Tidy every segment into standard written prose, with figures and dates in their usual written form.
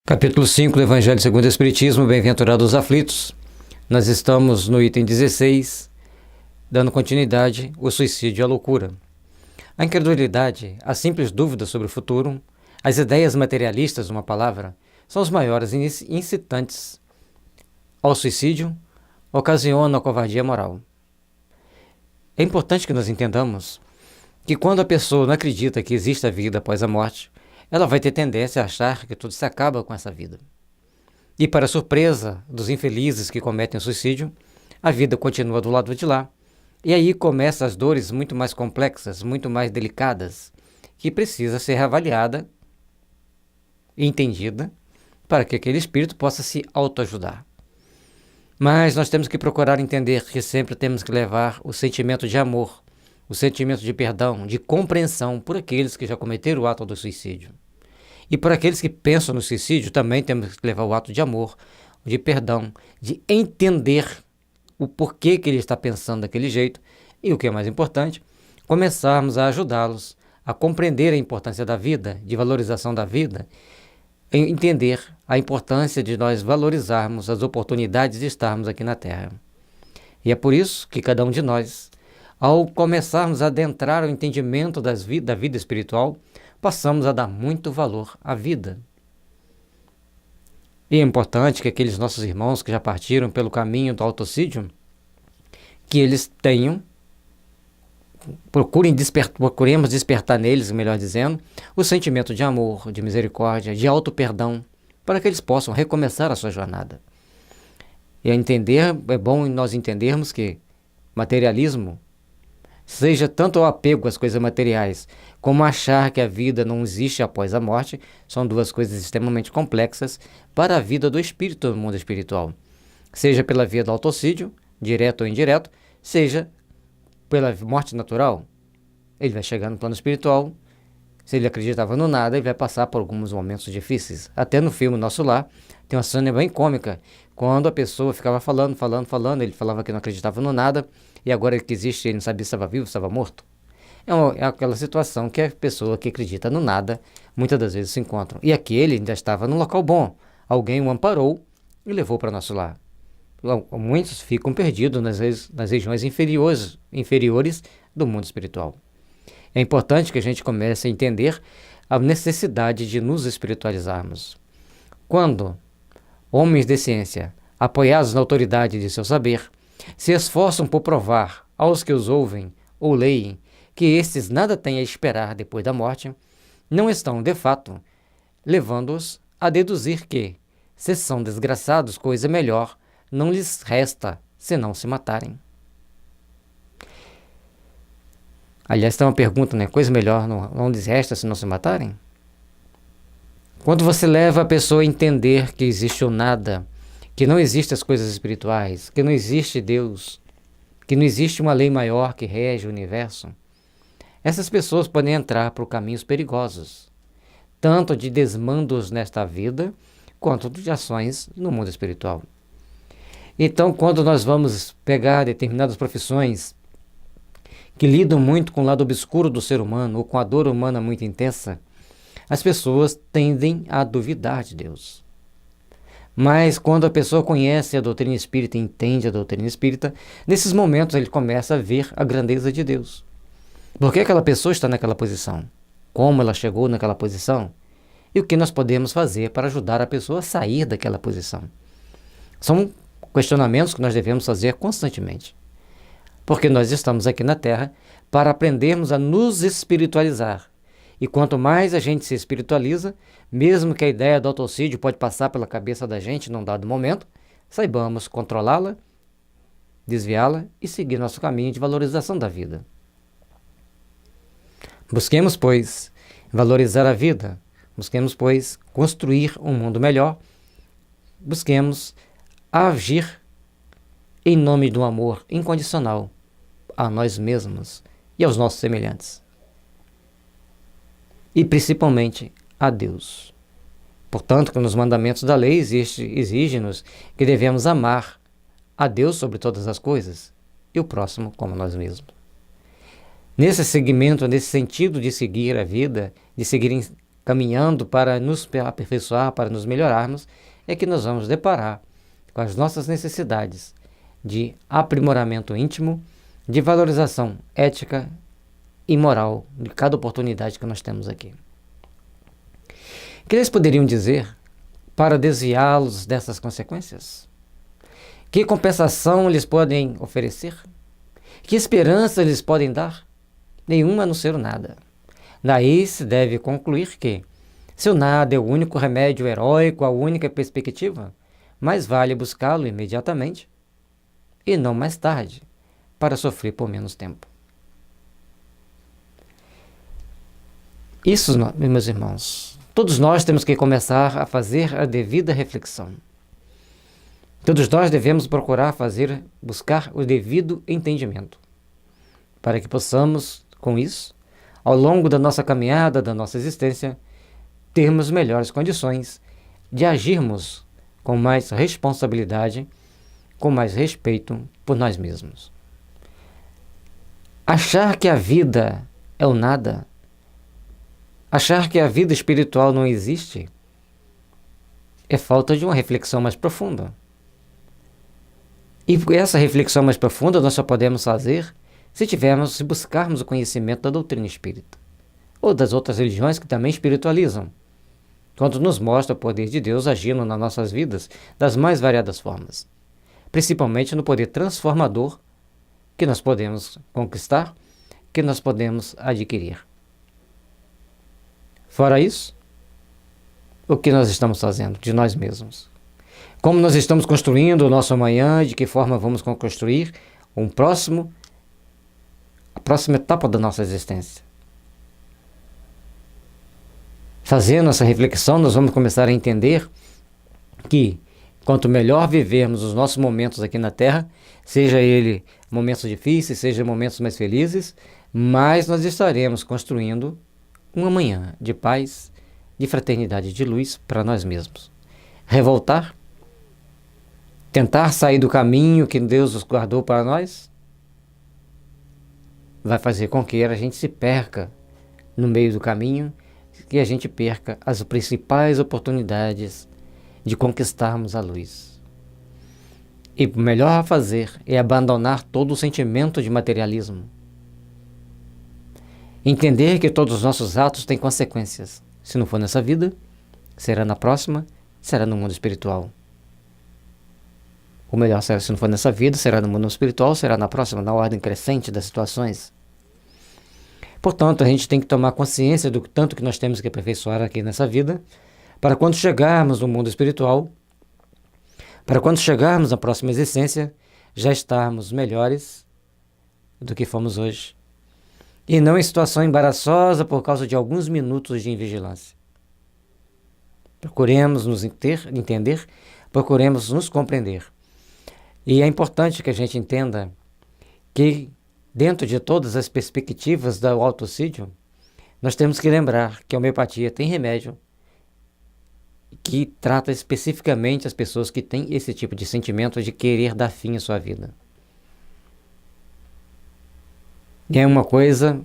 Capítulo 5 do Evangelho segundo o Espiritismo, Bem-aventurados os aflitos. Nós estamos no item 16, dando continuidade, o suicídio e a loucura. A incredulidade, a simples dúvida sobre o futuro, as ideias materialistas, uma palavra, são os maiores incitantes ao suicídio, ocasionam a covardia moral. É importante que nós entendamos que quando a pessoa não acredita que existe a vida após a morte, ela vai ter tendência a achar que tudo se acaba com essa vida. E para surpresa dos infelizes que cometem o suicídio, a vida continua do lado de lá. E aí começam as dores muito mais complexas, muito mais delicadas, que precisa ser avaliada e entendida para que aquele espírito possa se autoajudar. Mas nós temos que procurar entender que sempre temos que levar o sentimento de amor, o sentimento de perdão, de compreensão por aqueles que já cometeram o ato do suicídio. E por aqueles que pensam no suicídio, também temos que levar o ato de amor, de perdão, de entender o porquê que ele está pensando daquele jeito e, o que é mais importante, começarmos a ajudá-los a compreender a importância da vida, de valorização da vida, entender a importância de nós valorizarmos as oportunidades de estarmos aqui na Terra. E é por isso que cada um de nós, ao começarmos a adentrar o entendimento da vida espiritual, passamos a dar muito valor à vida. E é importante que aqueles nossos irmãos que já partiram pelo caminho do autocídio, que eles procuremos despertar neles, melhor dizendo, o sentimento de amor, de misericórdia, de auto-perdão, para que eles possam recomeçar a sua jornada. E é bom nós entendermos que materialismo, seja tanto o apego às coisas materiais, como achar que a vida não existe após a morte, são duas coisas extremamente complexas para a vida do espírito no mundo espiritual. Seja pela via do autocídio, direto ou indireto, seja pela morte natural. Ele vai chegar no plano espiritual, se ele acreditava no nada, ele vai passar por alguns momentos difíceis. Até no filme Nosso Lar, tem uma cena bem cômica, quando a pessoa ficava falando, ele falava que não acreditava no nada, e agora que existe, ele não sabia se estava vivo, se estava morto. É aquela situação que a pessoa que acredita no nada, muitas das vezes se encontra. E aquele ainda estava num local bom. Alguém o amparou e levou para Nosso Lar. Muitos ficam perdidos nas regiões inferiores do mundo espiritual. É importante que a gente comece a entender a necessidade de nos espiritualizarmos. Quando homens de ciência, apoiados na autoridade de seu saber, se esforçam por provar aos que os ouvem ou leem que estes nada têm a esperar depois da morte, não estão, de fato, levando-os a deduzir que, se são desgraçados, coisa melhor não lhes resta senão se matarem. Aliás, tem uma pergunta, né? Coisa melhor não lhes resta senão se matarem? Quando você leva a pessoa a entender que existe o nada, que não existem as coisas espirituais, que não existe Deus, que não existe uma lei maior que rege o universo, essas pessoas podem entrar por caminhos perigosos, tanto de desmandos nesta vida, quanto de ações no mundo espiritual. Então, quando nós vamos pegar determinadas profissões que lidam muito com o lado obscuro do ser humano, ou com a dor humana muito intensa, as pessoas tendem a duvidar de Deus. Mas quando a pessoa conhece a doutrina espírita e entende a doutrina espírita, nesses momentos ele começa a ver a grandeza de Deus. Por que aquela pessoa está naquela posição? Como ela chegou naquela posição? E o que nós podemos fazer para ajudar a pessoa a sair daquela posição? São questionamentos que nós devemos fazer constantemente. Porque nós estamos aqui na Terra para aprendermos a nos espiritualizar. E quanto mais a gente se espiritualiza, mesmo que a ideia do autocídio pode passar pela cabeça da gente num dado momento, saibamos controlá-la, desviá-la e seguir nosso caminho de valorização da vida. Busquemos, pois, valorizar a vida. Busquemos, pois, construir um mundo melhor. Busquemos agir em nome do amor incondicional a nós mesmos e aos nossos semelhantes. E principalmente a Deus. Portanto, que nos mandamentos da lei exige-nos que devemos amar a Deus sobre todas as coisas e o próximo como nós mesmos. Nesse segmento, nesse sentido de seguir a vida, de seguir caminhando para nos aperfeiçoar, para nos melhorarmos, é que nós vamos deparar com as nossas necessidades de aprimoramento íntimo, de valorização ética e moral de cada oportunidade que nós temos aqui. O que eles poderiam dizer para desviá-los dessas consequências? Que compensação eles podem oferecer? Que esperança eles podem dar? Nenhuma, a não ser o nada. Daí se deve concluir que, se o nada é o único remédio heróico, a única perspectiva, mais vale buscá-lo imediatamente e não mais tarde, para sofrer por menos tempo. Isso, meus irmãos, todos nós temos que começar a fazer a devida reflexão. Todos nós devemos procurar buscar o devido entendimento, para que possamos, com isso, ao longo da nossa caminhada, da nossa existência, termos melhores condições de agirmos com mais responsabilidade, com mais respeito por nós mesmos. Achar que a vida é o nada, achar que a vida espiritual não existe, é falta de uma reflexão mais profunda. E essa reflexão mais profunda nós só podemos fazer se buscarmos o conhecimento da doutrina espírita, ou das outras religiões que também espiritualizam, quando nos mostra o poder de Deus agindo nas nossas vidas das mais variadas formas, principalmente no poder transformador que nós podemos conquistar, que nós podemos adquirir. Fora isso, o que nós estamos fazendo de nós mesmos? Como nós estamos construindo o nosso amanhã, de que forma vamos construir a próxima etapa da nossa existência? Fazendo essa reflexão, nós vamos começar a entender que quanto melhor vivermos os nossos momentos aqui na Terra, seja ele momentos difíceis, seja momentos mais felizes, mais nós estaremos construindo um amanhã de paz, de fraternidade, de luz para nós mesmos. Revoltar? Tentar sair do caminho que Deus nos guardou para nós? Vai fazer com que a gente se perca no meio do caminho, que a gente perca as principais oportunidades de conquistarmos a luz. E o melhor a fazer é abandonar todo o sentimento de materialismo. Entender que todos os nossos atos têm consequências. Se não for nessa vida, será na próxima, será no mundo espiritual. Ou melhor, se não for nessa vida, será no mundo espiritual, será na próxima, na ordem crescente das situações. Portanto, a gente tem que tomar consciência do tanto que nós temos que aperfeiçoar aqui nessa vida, para quando chegarmos no mundo espiritual, para quando chegarmos na próxima existência, já estarmos melhores do que fomos hoje. E não em situação embaraçosa por causa de alguns minutos de invigilância. Procuremos nos entender, procuremos nos compreender. E é importante que a gente entenda que, dentro de todas as perspectivas do autossídio, nós temos que lembrar que a homeopatia tem remédio que trata especificamente as pessoas que têm esse tipo de sentimento de querer dar fim à sua vida. E é uma coisa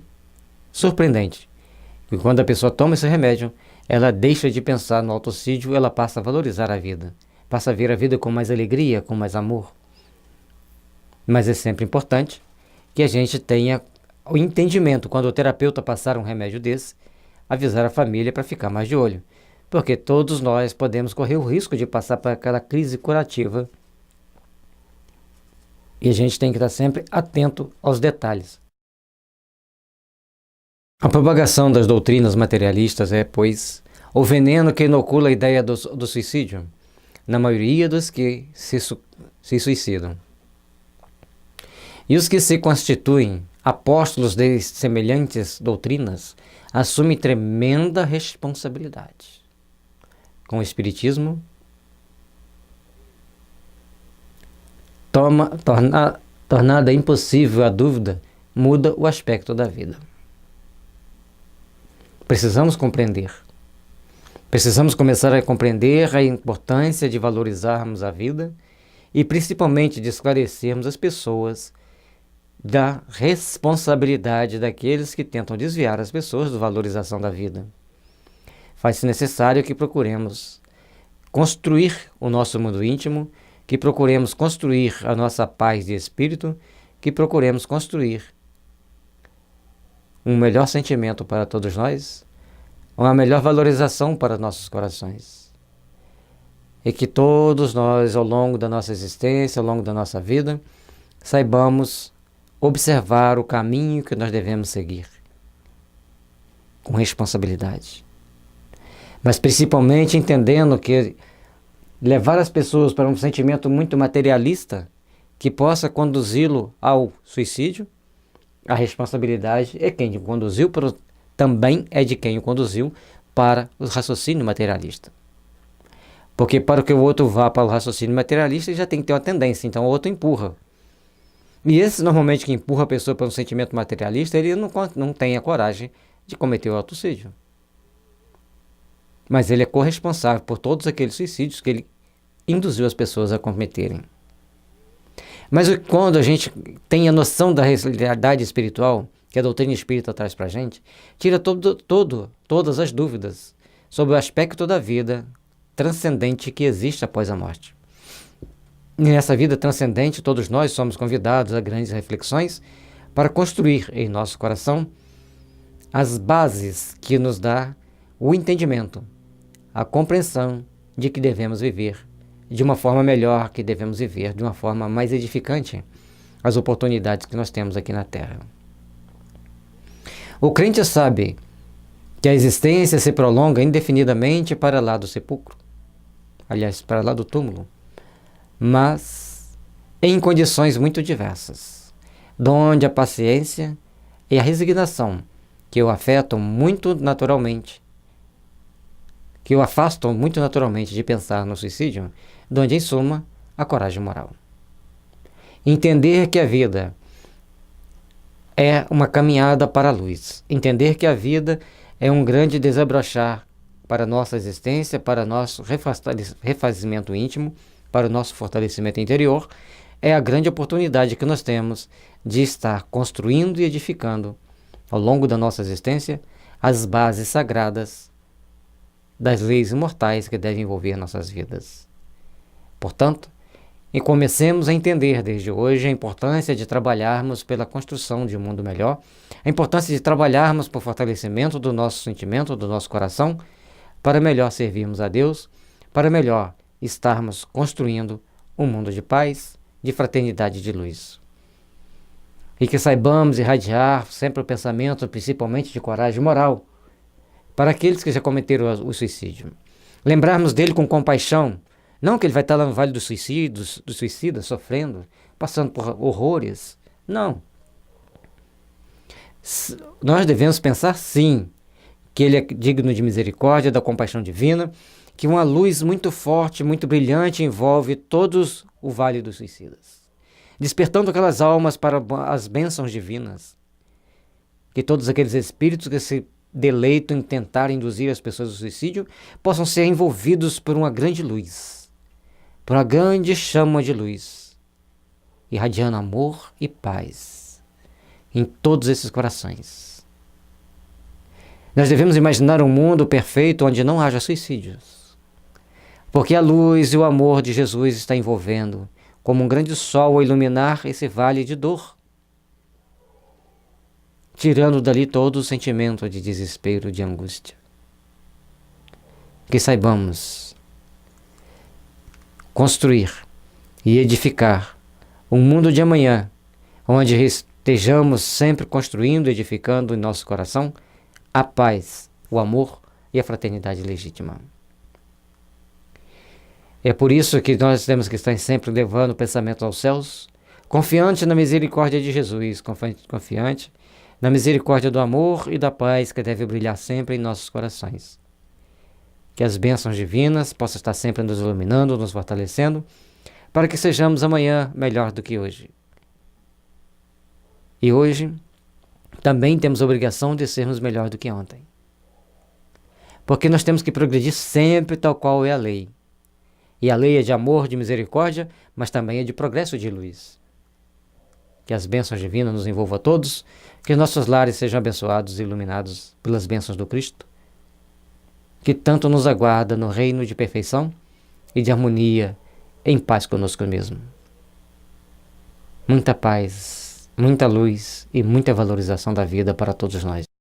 surpreendente, que quando a pessoa toma esse remédio, ela deixa de pensar no autossídio, ela passa a valorizar a vida, passa a ver a vida com mais alegria, com mais amor. Mas é sempre importante que a gente tenha o entendimento, quando o terapeuta passar um remédio desse, avisar a família para ficar mais de olho, porque todos nós podemos correr o risco de passar por aquela crise curativa e a gente tem que estar sempre atento aos detalhes. A propagação das doutrinas materialistas é, pois, o veneno que inocula a ideia do suicídio na maioria dos que se suicidam. E os que se constituem apóstolos de semelhantes doutrinas assumem tremenda responsabilidade. Com o Espiritismo, tornada impossível a dúvida, muda o aspecto da vida. Precisamos compreender. Precisamos começar a compreender a importância de valorizarmos a vida e principalmente de esclarecermos as pessoas da responsabilidade daqueles que tentam desviar as pessoas da valorização da vida. faz-se necessário que procuremos construir o nosso mundo íntimo, que procuremos construir a nossa paz de espírito, que procuremos construir um melhor sentimento para todos nós, uma melhor valorização para nossos corações. E que todos nós, ao longo da nossa existência, ao longo da nossa vida, saibamos observar o caminho que nós devemos seguir com responsabilidade. Mas principalmente entendendo que levar as pessoas para um sentimento muito materialista que possa conduzi-lo ao suicídio, a responsabilidade é quem o conduziu, também é de quem o conduziu para o raciocínio materialista. Porque para que o outro vá para o raciocínio materialista, ele já tem que ter uma tendência, então o outro empurra. E esse normalmente que empurra a pessoa para um sentimento materialista, ele não tem a coragem de cometer o autossídio. Mas ele é corresponsável por todos aqueles suicídios que ele induziu as pessoas a cometerem. Mas quando a gente tem a noção da realidade espiritual, que a doutrina espírita traz para a gente, tira todas as dúvidas sobre o aspecto da vida transcendente que existe após a morte. E nessa vida transcendente, todos nós somos convidados a grandes reflexões para construir em nosso coração as bases que nos dá o entendimento, a compreensão de que devemos viver de uma forma melhor, que devemos viver de uma forma mais edificante as oportunidades que nós temos aqui na Terra. O crente sabe que a existência se prolonga indefinidamente para lá do sepulcro, aliás, para lá do túmulo, mas em condições muito diversas, donde a paciência e a resignação que o afetam muito naturalmente, que o afastam muito naturalmente de pensar no suicídio, donde, em suma, a coragem moral. Entender que a vida é uma caminhada para a luz. Entender que a vida é um grande desabrochar para a nossa existência, para nosso refazimento íntimo, para o nosso fortalecimento interior, é a grande oportunidade que nós temos de estar construindo e edificando, ao longo da nossa existência, as bases sagradas das leis imortais que devem envolver nossas vidas. Portanto, e comecemos a entender desde hoje a importância de trabalharmos pela construção de um mundo melhor, a importância de trabalharmos por fortalecimento do nosso sentimento, do nosso coração, para melhor servirmos a Deus, para melhor estarmos construindo um mundo de paz, de fraternidade e de luz. E que saibamos irradiar sempre o pensamento, principalmente de coragem moral, para aqueles que já cometeram o suicídio. Lembrarmos dele com compaixão, não que ele vai estar lá no vale do suicida, sofrendo, passando por horrores. Não. Nós devemos pensar, sim, que ele é digno de misericórdia, da compaixão divina, que uma luz muito forte, muito brilhante envolve todos o vale dos suicidas, despertando aquelas almas para as bênçãos divinas. Que todos aqueles espíritos que se deleitam em tentar induzir as pessoas ao suicídio possam ser envolvidos por uma grande luz, por uma grande chama de luz, irradiando amor e paz em todos esses corações. Nós devemos imaginar um mundo perfeito onde não haja suicídios, porque a luz e o amor de Jesus está envolvendo, como um grande sol a iluminar esse vale de dor, tirando dali todo o sentimento de desespero, de angústia. Que saibamos construir e edificar um mundo de amanhã, onde estejamos sempre construindo e edificando em nosso coração a paz, o amor e a fraternidade legítima. É por isso que nós temos que estar sempre levando o pensamento aos céus, confiante na misericórdia de Jesus, confiante na misericórdia do amor e da paz que deve brilhar sempre em nossos corações. Que as bênçãos divinas possam estar sempre nos iluminando, nos fortalecendo, para que sejamos amanhã melhor do que hoje. E hoje também temos a obrigação de sermos melhor do que ontem. Porque nós temos que progredir sempre tal qual é a lei. E a lei é de amor, de misericórdia, mas também é de progresso e de luz. Que as bênçãos divinas nos envolvam a todos, que nossos lares sejam abençoados e iluminados pelas bênçãos do Cristo. que tanto nos aguarda no reino de perfeição e de harmonia, em paz conosco mesmo. Muita paz, muita luz e muita valorização da vida para todos nós.